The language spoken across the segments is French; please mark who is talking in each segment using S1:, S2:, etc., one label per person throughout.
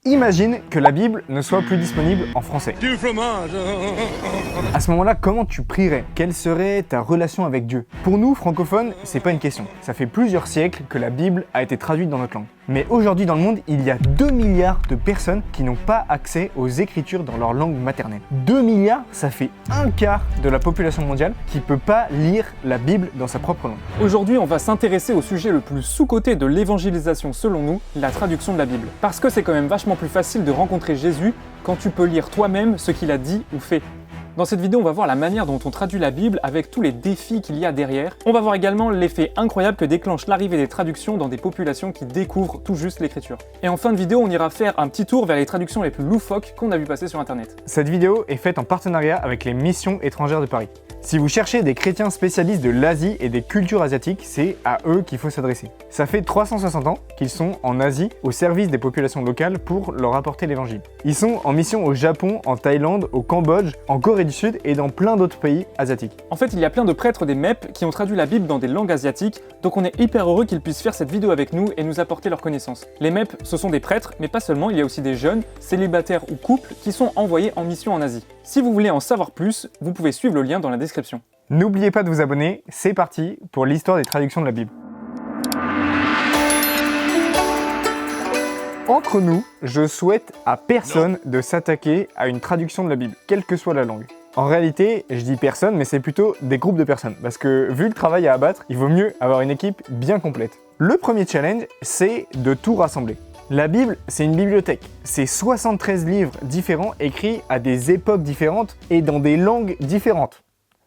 S1: Imagine que la Bible ne soit plus disponible en français.
S2: Du fromage.
S1: À ce moment-là, comment tu prierais? Quelle serait ta relation avec Dieu? Pour nous, francophones, c'est pas une question. Ça fait plusieurs siècles que la Bible a été traduite dans notre langue. Mais aujourd'hui dans le monde, il y a 2 milliards de personnes qui n'ont pas accès aux écritures dans leur langue maternelle. 2 milliards, ça fait un quart de la population mondiale qui peut pas lire la Bible dans sa propre langue.
S3: Aujourd'hui, on va s'intéresser au sujet le plus sous-coté de l'évangélisation selon nous, la traduction de la Bible. Parce que c'est quand même vachement plus facile de rencontrer Jésus quand tu peux lire toi-même ce qu'il a dit ou fait. Dans cette vidéo, on va voir la manière dont on traduit la Bible avec tous les défis qu'il y a derrière. On va voir également l'effet incroyable que déclenche l'arrivée des traductions dans des populations qui découvrent tout juste l'écriture. Et en fin de vidéo, on ira faire un petit tour vers les traductions les plus loufoques qu'on a vu passer sur internet.
S1: Cette vidéo est faite en partenariat avec les missions étrangères de Paris. Si vous cherchez des chrétiens spécialistes de l'Asie et des cultures asiatiques, c'est à eux qu'il faut s'adresser. Ça fait 360 ans qu'ils sont en Asie au service des populations locales pour leur apporter l'évangile. Ils sont en mission au Japon, en Thaïlande, au Cambodge, en Corée du Sud et dans plein d'autres pays asiatiques.
S3: En fait, il y a plein de prêtres des MEP qui ont traduit la Bible dans des langues asiatiques, donc on est hyper heureux qu'ils puissent faire cette vidéo avec nous et nous apporter leurs connaissances. Les MEP, ce sont des prêtres, mais pas seulement, il y a aussi des jeunes, célibataires ou couples qui sont envoyés en mission en Asie. Si vous voulez en savoir plus, vous pouvez suivre le lien dans la description.
S1: N'oubliez pas de vous abonner, c'est parti pour l'histoire des traductions de la Bible. Entre nous, je souhaite à personne de s'attaquer à une traduction de la Bible, quelle que soit la langue. En réalité, je dis personne, mais c'est plutôt des groupes de personnes, parce que vu le travail à abattre, il vaut mieux avoir une équipe bien complète. Le premier challenge, c'est de tout rassembler. La Bible, c'est une bibliothèque. C'est 73 livres différents écrits à des époques différentes et dans des langues différentes.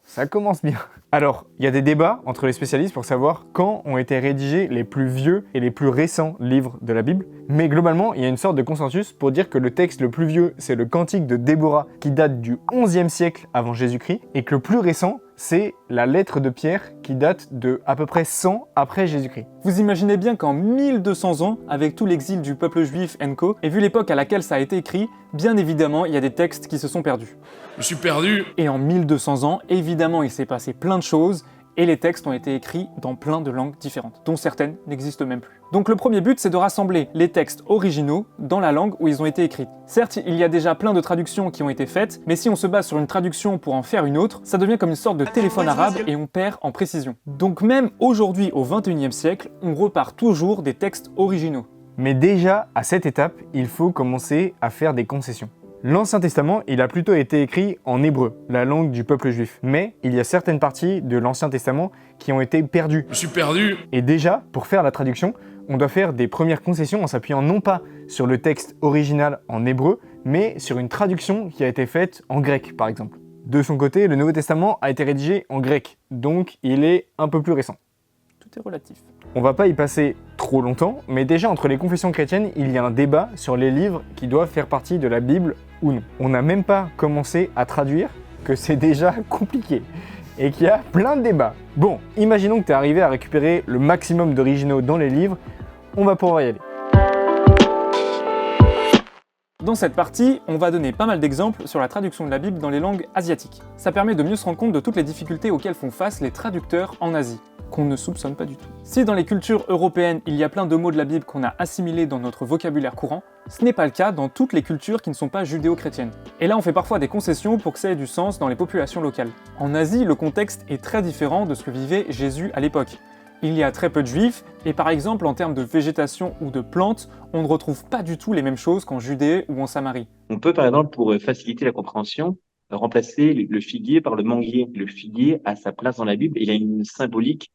S1: Ça commence bien. Alors, il y a des débats entre les spécialistes pour savoir quand ont été rédigés les plus vieux et les plus récents livres de la Bible, mais globalement, il y a une sorte de consensus pour dire que le texte le plus vieux, c'est le Cantique de Déborah qui date du 11e siècle avant Jésus-Christ, et que le plus récent, c'est la lettre de Pierre qui date de à peu près 100 après Jésus-Christ.
S3: Vous imaginez bien qu'en 1200 ans, avec tout l'exil du peuple juif co, et vu l'époque à laquelle ça a été écrit, bien évidemment, il y a des textes qui se sont perdus.
S2: Je suis perdu.
S3: Et en 1200 ans, évidemment, il s'est passé plein de choses, et les textes ont été écrits dans plein de langues différentes, dont certaines n'existent même plus. Donc le premier but, c'est de rassembler les textes originaux dans la langue où ils ont été écrits. Certes, il y a déjà plein de traductions qui ont été faites, mais si on se base sur une traduction pour en faire une autre, ça devient comme une sorte de téléphone arabe et on perd en précision. Donc même aujourd'hui, au 21e siècle, on repart toujours des textes originaux.
S1: Mais déjà, à cette étape, il faut commencer à faire des concessions. L'Ancien Testament, il a plutôt été écrit en hébreu, la langue du peuple juif. Mais il y a certaines parties de l'Ancien Testament qui ont été perdues.
S2: Je suis perdu.
S1: Et déjà, pour faire la traduction, on doit faire des premières concessions en s'appuyant non pas sur le texte original en hébreu, mais sur une traduction qui a été faite en grec, par exemple. De son côté, le Nouveau Testament a été rédigé en grec, donc il est un peu plus récent.
S3: Tout est relatif.
S1: On va pas y passer trop longtemps, mais déjà entre les confessions chrétiennes, il y a un débat sur les livres qui doivent faire partie de la Bible ou non. On n'a même pas commencé à traduire, que c'est déjà compliqué, et qu'il y a plein de débats. Bon, imaginons que tu es arrivé à récupérer le maximum d'originaux dans les livres, on va pouvoir y aller.
S3: Dans cette partie, on va donner pas mal d'exemples sur la traduction de la Bible dans les langues asiatiques. Ça permet de mieux se rendre compte de toutes les difficultés auxquelles font face les traducteurs en Asie, qu'on ne soupçonne pas du tout. Si dans les cultures européennes, il y a plein de mots de la Bible qu'on a assimilés dans notre vocabulaire courant, ce n'est pas le cas dans toutes les cultures qui ne sont pas judéo-chrétiennes. Et là, on fait parfois des concessions pour que ça ait du sens dans les populations locales. En Asie, le contexte est très différent de ce que vivait Jésus à l'époque. Il y a très peu de juifs, et par exemple en termes de végétation ou de plantes, on ne retrouve pas du tout les mêmes choses qu'en Judée ou en Samarie.
S4: On peut par exemple, pour faciliter la compréhension, remplacer le figuier par le manguier. Le figuier a sa place dans la Bible, il a une symbolique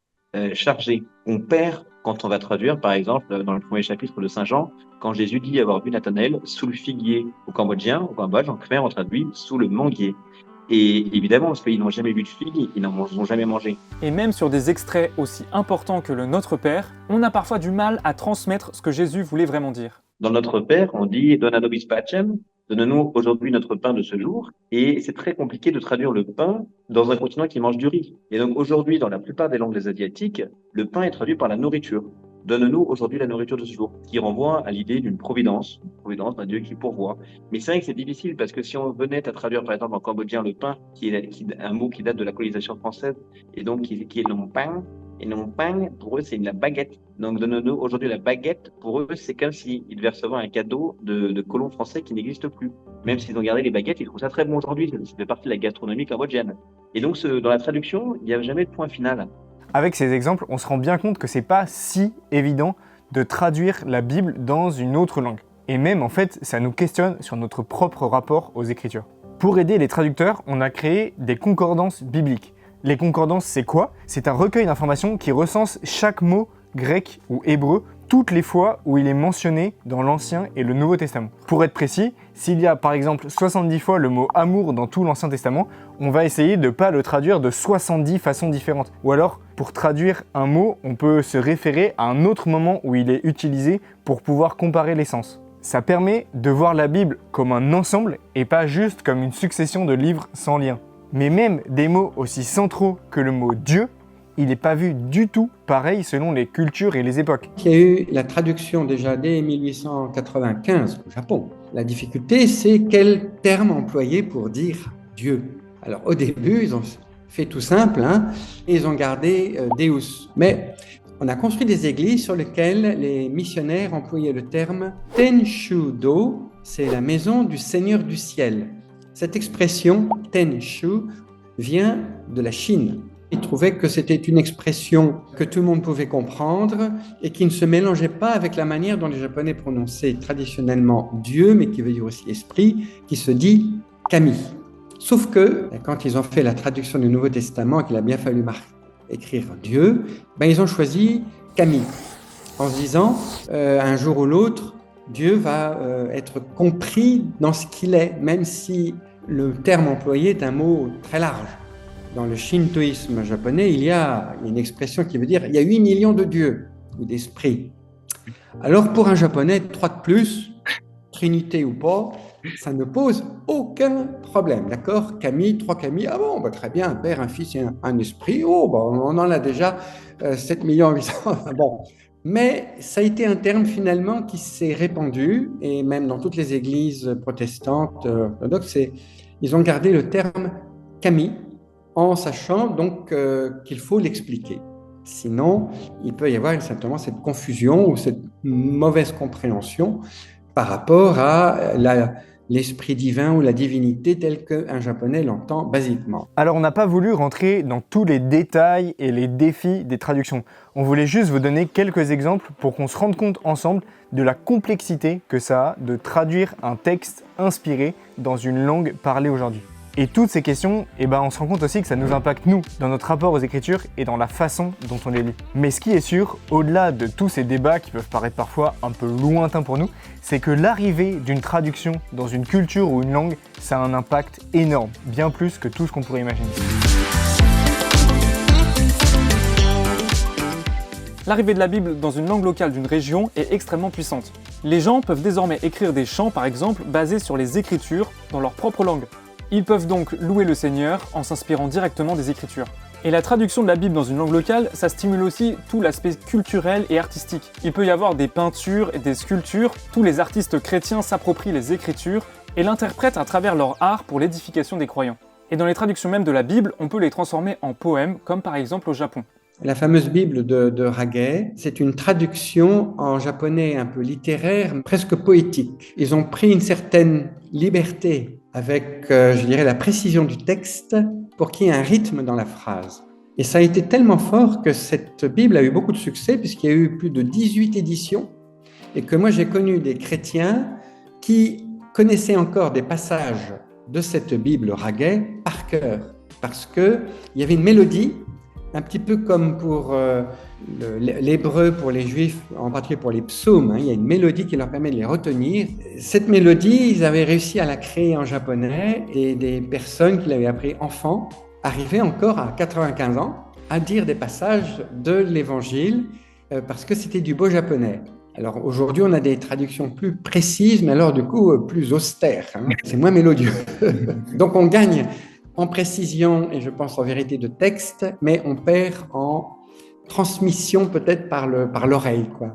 S4: chargée. On perd quand on va traduire, par exemple, dans le premier chapitre de Saint Jean, quand Jésus dit avoir vu Nathanaël sous le figuier au Cambodge, en khmer on traduit sous le manguier. Et évidemment, parce qu'ils n'ont jamais vu de figue, ils n'en ont jamais mangé.
S3: Et même sur des extraits aussi importants que le Notre Père, on a parfois du mal à transmettre ce que Jésus voulait vraiment dire.
S4: Dans Notre Père, on dit « Dona nobis pacem », donne-nous aujourd'hui notre pain de ce jour. Et c'est très compliqué de traduire le pain dans un continent qui mange du riz. Et donc aujourd'hui, dans la plupart des langues asiatiques, le pain est traduit par la nourriture. Donne-nous aujourd'hui la nourriture de ce jour, qui renvoie à l'idée d'une providence d'un Dieu qui pourvoit. Mais c'est vrai que c'est difficile parce que si on venait à traduire par exemple en cambodgien le pain, qui est un mot qui date de la colonisation française, et donc qui est le pain, et non pain, pour eux, c'est la baguette. Donc, de nos jours, aujourd'hui, la baguette, pour eux, c'est comme s'ils devaient recevoir un cadeau de colons français qui n'existe plus. Même s'ils ont gardé les baguettes, ils trouvent ça très bon aujourd'hui. Ça fait partie de la gastronomie cambodgienne. Et donc, dans la traduction, il n'y a jamais de point final.
S1: Avec ces exemples, on se rend bien compte que c'est pas si évident de traduire la Bible dans une autre langue. Et même, en fait, ça nous questionne sur notre propre rapport aux Écritures. Pour aider les traducteurs, on a créé des concordances bibliques. Les concordances, c'est quoi? C'est un recueil d'informations qui recense chaque mot grec ou hébreu toutes les fois où il est mentionné dans l'Ancien et le Nouveau Testament. Pour être précis, s'il y a par exemple 70 fois le mot amour dans tout l'Ancien Testament, on va essayer de ne pas le traduire de 70 façons différentes. Ou alors, pour traduire un mot, on peut se référer à un autre moment où il est utilisé pour pouvoir comparer les sens. Ça permet de voir la Bible comme un ensemble et pas juste comme une succession de livres sans lien. Mais même des mots aussi centraux que le mot Dieu, il n'est pas vu du tout pareil selon les cultures et les époques.
S2: Il y a eu la traduction déjà dès 1895 au Japon. La difficulté, c'est quel terme employer pour dire Dieu. Alors au début, ils ont fait tout simple, ils ont gardé Deus. Mais on a construit des églises sur lesquelles les missionnaires employaient le terme Tenshu-do, c'est la maison du Seigneur du ciel. Cette expression Tenshu vient de la Chine. Ils trouvaient que c'était une expression que tout le monde pouvait comprendre et qui ne se mélangeait pas avec la manière dont les Japonais prononçaient traditionnellement Dieu, mais qui veut dire aussi esprit, qui se dit Kami. Sauf que quand ils ont fait la traduction du Nouveau Testament, qu'il a bien fallu écrire Dieu, ils ont choisi Kami, en se disant un jour ou l'autre, Dieu va être compris dans ce qu'il est, même si le terme employé est un mot très large. Dans le shintoïsme japonais, il y a une expression qui veut dire « il y a 8 millions de dieux » ou d'esprits. Alors pour un japonais, 3 de plus, trinité ou pas, ça ne pose aucun problème, d'accord? Kami, 3 Kami, ah bon, très bien, un père, un fils et un esprit, on en a déjà 7 800 000, bon. Mais ça a été un terme finalement qui s'est répandu, et même dans toutes les églises protestantes, orthodoxes, ils ont gardé le terme Kami, en sachant donc qu'il faut l'expliquer. Sinon, il peut y avoir simplement cette confusion ou cette mauvaise compréhension par rapport à l'esprit divin ou la divinité telle qu'un japonais l'entend basiquement.
S1: Alors on n'a pas voulu rentrer dans tous les détails et les défis des traductions. On voulait juste vous donner quelques exemples pour qu'on se rende compte ensemble de la complexité que ça a de traduire un texte inspiré dans une langue parlée aujourd'hui. Et toutes ces questions, on se rend compte aussi que ça nous impacte nous, dans notre rapport aux écritures et dans la façon dont on les lit. Mais ce qui est sûr, au-delà de tous ces débats qui peuvent paraître parfois un peu lointains pour nous, c'est que l'arrivée d'une traduction dans une culture ou une langue, ça a un impact énorme, bien plus que tout ce qu'on pourrait imaginer.
S3: L'arrivée de la Bible dans une langue locale d'une région est extrêmement puissante. Les gens peuvent désormais écrire des chants, par exemple, basés sur les Écritures dans leur propre langue. Ils peuvent donc louer le Seigneur en s'inspirant directement des Écritures. Et la traduction de la Bible dans une langue locale, ça stimule aussi tout l'aspect culturel et artistique. Il peut y avoir des peintures et des sculptures, tous les artistes chrétiens s'approprient les Écritures et l'interprètent à travers leur art pour l'édification des croyants. Et dans les traductions même de la Bible, on peut les transformer en poèmes, comme par exemple au Japon.
S2: La fameuse Bible de Haggai, c'est une traduction en japonais un peu littéraire, presque poétique. Ils ont pris une certaine liberté avec, je dirais, la précision du texte pour qu'il y ait un rythme dans la phrase. Et ça a été tellement fort que cette Bible a eu beaucoup de succès puisqu'il y a eu plus de 18 éditions et que moi j'ai connu des chrétiens qui connaissaient encore des passages de cette Bible Haggai par cœur parce qu'il y avait une mélodie, un petit peu comme pour l'hébreu pour les juifs, en particulier pour les psaumes, il y a une mélodie qui leur permet de les retenir. Cette mélodie, ils avaient réussi à la créer en japonais et des personnes qui l'avaient appris enfant arrivaient encore à 95 ans à dire des passages de l'évangile parce que c'était du beau japonais. Alors aujourd'hui, on a des traductions plus précises, mais alors du coup plus austères. C'est moins mélodieux. Donc on gagne en précision et je pense en vérité de texte, mais on perd en transmission peut-être par l'oreille, quoi.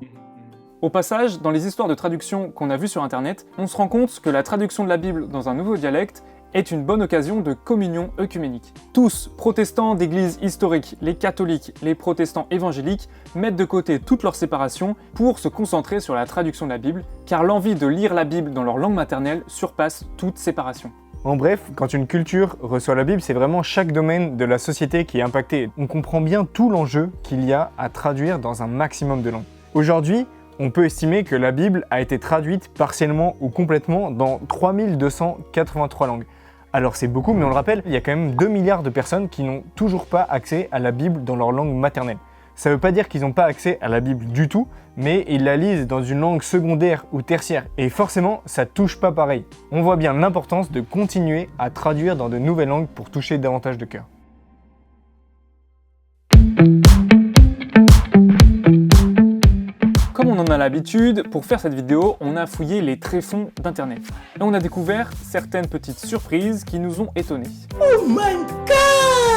S3: Au passage, dans les histoires de traduction qu'on a vues sur internet, on se rend compte que la traduction de la Bible dans un nouveau dialecte est une bonne occasion de communion œcuménique. Tous, protestants d'églises historiques, les catholiques, les protestants évangéliques, mettent de côté toute leur séparation pour se concentrer sur la traduction de la Bible, car l'envie de lire la Bible dans leur langue maternelle surpasse toute séparation.
S1: En bref, quand une culture reçoit la Bible, c'est vraiment chaque domaine de la société qui est impacté. On comprend bien tout l'enjeu qu'il y a à traduire dans un maximum de langues. Aujourd'hui, on peut estimer que la Bible a été traduite partiellement ou complètement dans 3283 langues. Alors c'est beaucoup, mais on le rappelle, il y a quand même 2 milliards de personnes qui n'ont toujours pas accès à la Bible dans leur langue maternelle. Ça ne veut pas dire qu'ils n'ont pas accès à la Bible du tout, mais ils la lisent dans une langue secondaire ou tertiaire. Et forcément, ça touche pas pareil. On voit bien l'importance de continuer à traduire dans de nouvelles langues pour toucher davantage de cœurs.
S3: Comme on en a l'habitude, pour faire cette vidéo, on a fouillé les tréfonds d'internet. Et on a découvert certaines petites surprises qui nous ont étonnés. Oh my god!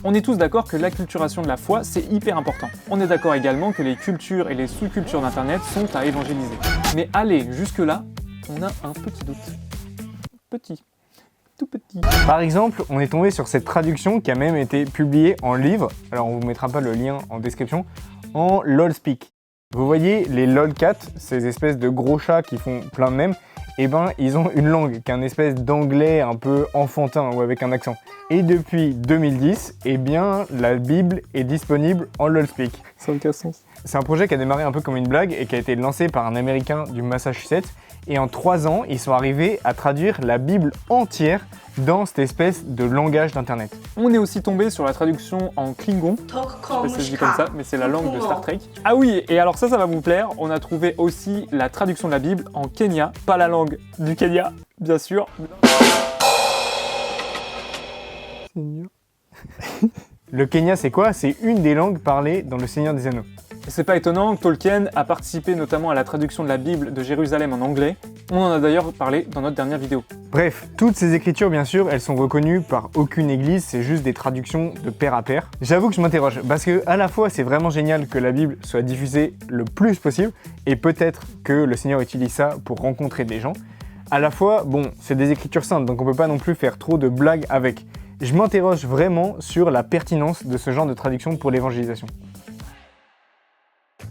S3: On est tous d'accord que l'acculturation de la foi, c'est hyper important. On est d'accord également que les cultures et les sous-cultures d'internet sont à évangéliser. Mais aller jusque-là, on a un petit doute. Petit. Tout petit.
S1: Par exemple, on est tombé sur cette traduction qui a même été publiée en livre, alors on vous mettra pas le lien en description, en LOLspeak. Vous voyez les lolcats, ces espèces de gros chats qui font plein de mèmes, eh ben ils ont une langue qui est une espèce d'anglais un peu enfantin ou avec un accent. Et depuis 2010, eh bien la Bible est disponible en LOLspeak.
S3: Ça n'a aucun sens.
S1: C'est un projet qui a démarré un peu comme une blague et qui a été lancé par un Américain du Massachusetts. Et en 3 ans, ils sont arrivés à traduire la Bible entière dans cette espèce de langage d'internet.
S3: On est aussi tombé sur la traduction en Klingon. Je sais pas si ça se dit comme ça, mais c'est la langue de Star Trek. Ah oui, et alors ça va vous plaire, on a trouvé aussi la traduction de la Bible en Kenya, pas la langue du Kenya, bien sûr.
S1: Le Kenya, c'est quoi? C'est une des langues parlées dans Le Seigneur des Anneaux.
S3: Et c'est pas étonnant, Tolkien a participé notamment à la traduction de la Bible de Jérusalem en anglais. On en a d'ailleurs parlé dans notre dernière vidéo.
S1: Bref, toutes ces écritures, bien sûr, elles sont reconnues par aucune église, c'est juste des traductions de pair à pair. J'avoue que je m'interroge, parce que à la fois c'est vraiment génial que la Bible soit diffusée le plus possible, et peut-être que le Seigneur utilise ça pour rencontrer des gens. À la fois, bon, c'est des écritures saintes, donc on peut pas non plus faire trop de blagues avec. Je m'interroge vraiment sur la pertinence de ce genre de traduction pour l'évangélisation.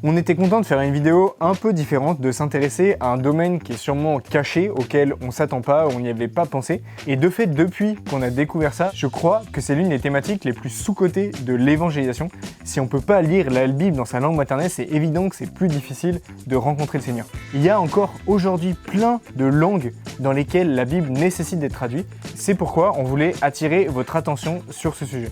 S1: On était content de faire une vidéo un peu différente, de s'intéresser à un domaine qui est sûrement caché, auquel on s'attend pas, on n'y avait pas pensé. Et de fait, depuis qu'on a découvert ça, je crois que c'est l'une des thématiques les plus sous-cotées de l'évangélisation. Si on peut pas lire la Bible dans sa langue maternelle, c'est évident que c'est plus difficile de rencontrer le Seigneur. Il y a encore aujourd'hui plein de langues dans lesquelles la Bible nécessite d'être traduite. C'est pourquoi on voulait attirer votre attention sur ce sujet.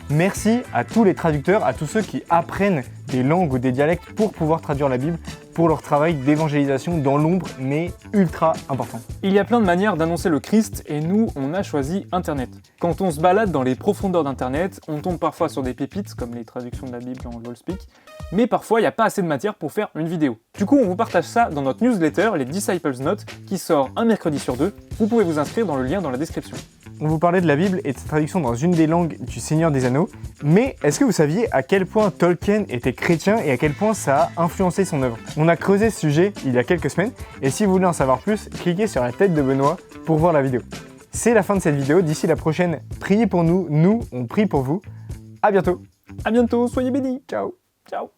S1: Merci à tous les traducteurs, à tous ceux qui apprennent des langues ou des dialectes pour pouvoir traduire la Bible, pour leur travail d'évangélisation dans l'ombre, mais ultra important.
S3: Il y a plein de manières d'annoncer le Christ et nous, on a choisi Internet. Quand on se balade dans les profondeurs d'Internet, on tombe parfois sur des pépites, comme les traductions de la Bible en LOLspeak, mais parfois il n'y a pas assez de matière pour faire une vidéo. Du coup, on vous partage ça dans notre newsletter, les Disciples Notes, qui sort un mercredi sur 2. Vous pouvez vous inscrire dans le lien dans la description.
S1: On vous parlait de la Bible et de sa traduction dans une des langues du Seigneur des Anneaux, mais est-ce que vous saviez à quel point Tolkien était chrétien et à quel point ça a influencé son œuvre? On a creusé ce sujet il y a quelques semaines, et si vous voulez en savoir plus, cliquez sur la tête de Benoît pour voir la vidéo. C'est la fin de cette vidéo, d'ici la prochaine, priez pour nous, nous on prie pour vous. À bientôt.
S3: À bientôt, soyez bénis.
S1: Ciao.
S3: Ciao.